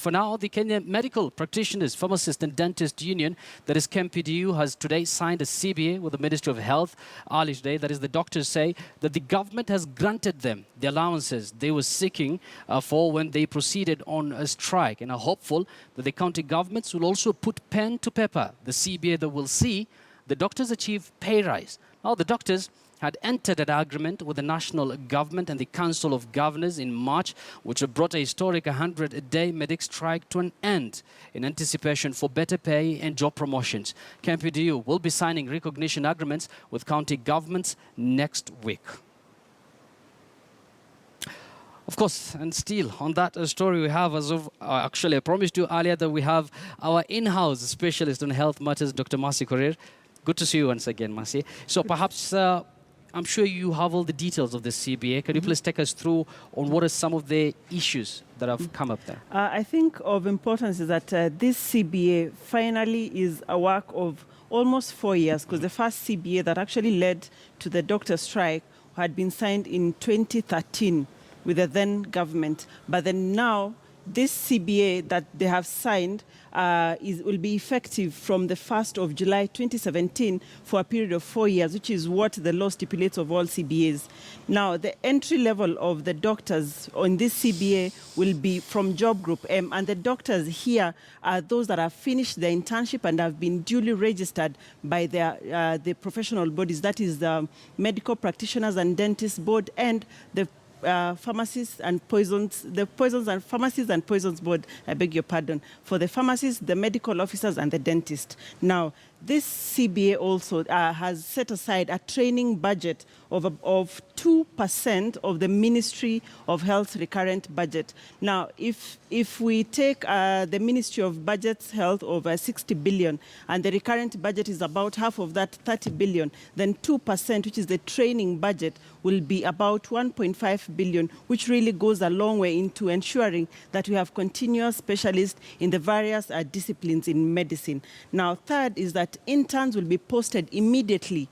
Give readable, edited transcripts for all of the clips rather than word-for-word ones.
for now, the Kenya Medical Practitioners, Pharmacists and Dentist Union, that is KMPDU, has today signed a CBA with the Ministry of Health early today. That is, the doctors say that the government has granted them the allowances they were seeking for when they proceeded on a strike, and are hopeful that the county governments will also put pen to paper the CBA that will see the doctors achieve pay rise. Now, the doctors had entered an agreement with the national government and the Council of Governors in March, which brought a historic 100-day medic strike to an end in anticipation for better pay and job promotions. KMPDU will be signing recognition agreements with county governments next week. Of course, and still on that story, we have, as of actually I promised you earlier, that we have our in-house specialist on health matters, Dr. Mercy Korir. Good to see you once again, Mercy. So perhaps I'm sure you have all the details of the CBA. Can you please take us through on what are some of the issues that have come up there? I think of importance is that this CBA finally is a work of almost 4 years, because the first CBA that actually led to the doctor strike had been signed in 2013 with the then government. But then now, this CBA that they have signed will be effective from the 1st of July 2017 for a period of 4 years, which is what the law stipulates of all CBAs. Now, the entry level of the doctors on this CBA will be from job group M, and the doctors here are those that have finished their internship and have been duly registered by the professional bodies, that is the Medical Practitioners and Dentists Board and the Pharmacists and Poisons, the Poisons and Pharmacies and Poisons Board, I beg your pardon, for the pharmacists, the medical officers, and the dentist. Now, this CBA also has set aside a training budget of 2% of the Ministry of Health's recurrent budget. Now, if we take the Ministry of Budget's Health of 60 billion, and the recurrent budget is about half of that, 30 billion, then 2%, which is the training budget, will be about 1.5 billion, which really goes a long way into ensuring that we have continuous specialists in the various disciplines in medicine. Now, third is that interns will be posted immediately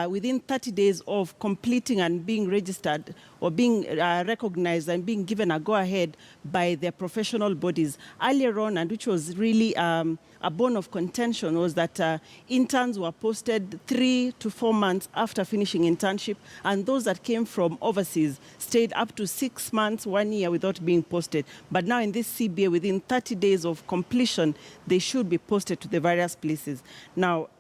within 30 days of completing and being registered or being recognized and being given a go-ahead by their professional bodies. Earlier on, and which was really a bone of contention, was that interns were posted 3 to 4 months after finishing internship, and those that came from overseas stayed up to 6 months, 1 year without being posted. But now in this CBA, within 30 days of completion, they should be posted to the various places. Now,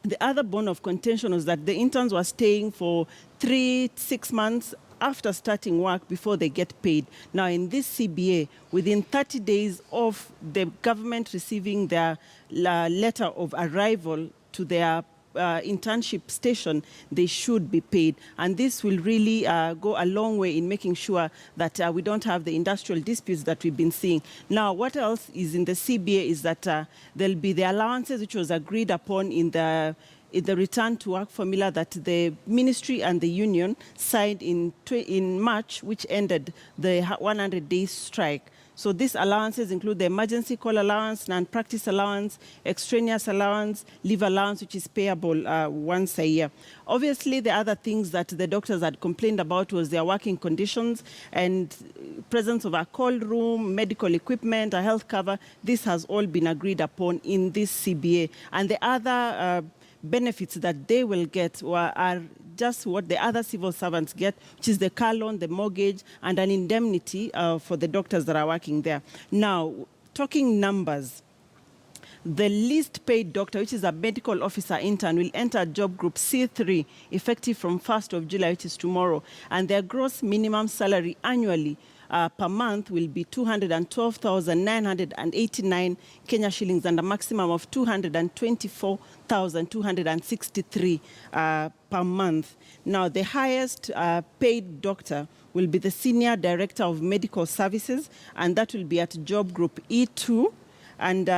the other bone of contention was that the interns were staying for 3-6 months after starting work before they get paid. Now, in this CBA, within 30 days of the government receiving their letter of arrival to their internship station, they should be paid. And this will really go a long way in making sure that we don't have the industrial disputes that we've been seeing. Now, what else is in the CBA is that there'll be the allowances which was agreed upon in the return to work formula that the ministry and the union signed in March, which ended the 100-day strike. So these allowances include the emergency call allowance, non-practice allowance, extraneous allowance, leave allowance, which is payable once a year. Obviously, the other things that the doctors had complained about was their working conditions and presence of a cold room, medical equipment, a health cover. This has all been agreed upon in this CBA. And the other benefits that they will get are just what the other civil servants get, which is the car loan, the mortgage, and an indemnity for the doctors that are working there. Now, talking numbers, the least paid doctor, which is a medical officer intern, will enter job group C3 effective from 1st of July, which is tomorrow, and their gross minimum salary annually per month will be 212,989 Kenya shillings and a maximum of 224,263 per month. Now, the highest paid doctor will be the Senior Director of Medical Services, and that will be at job group E2, and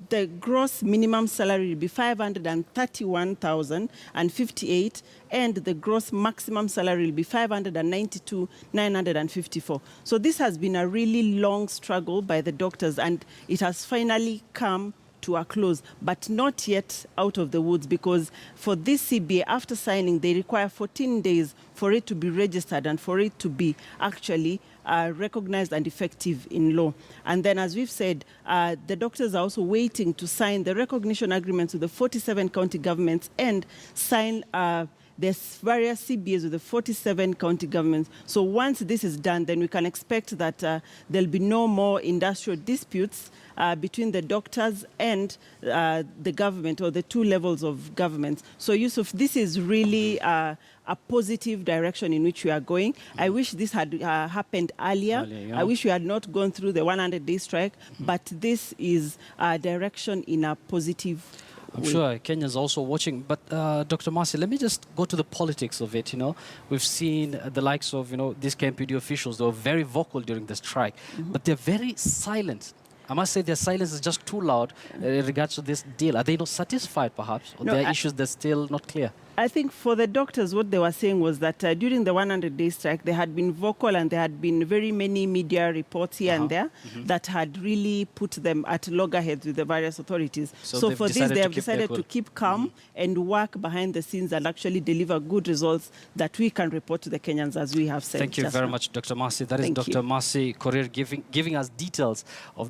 the gross minimum salary will be 531,058, and the gross maximum salary will be 592,954. So this has been a really long struggle by the doctors, and it has finally come to a close, but not yet out of the woods, because for this CBA, after signing, they require 14 days for it to be registered and for it to be actually recognized and effective in law. And then, as we've said, the doctors are also waiting to sign the recognition agreements with the 47 county governments and sign there's various CBAs with the 47 county governments. So once this is done, then we can expect that there'll be no more industrial disputes between the doctors and the government, or the two levels of government. So Yusuf, this is really a positive direction in which we are going. I wish this had happened earlier. Yeah. I wish we had not gone through the 100-day strike, but this is a direction in a positive I'm way. sure Kenyans also watching. But Dr. Marcy, let me just go to the politics of it. We've seen the likes of these KMPD officials. They were very vocal during the strike, but they're very silent. I must say their silence is just too loud in regards to this deal. Are they not satisfied, perhaps, or there are issues that's still not clear? I think for the doctors, what they were saying was that during the 100-day strike, they had been vocal, and there had been very many media reports here and there that had really put them at loggerheads with the various authorities. So for this, they have decided to keep calm and work behind the scenes and actually deliver good results that we can report to the Kenyans, as we have said. Thank you very much, Dr. Marcy. That is Dr. Marcy Korir giving us details of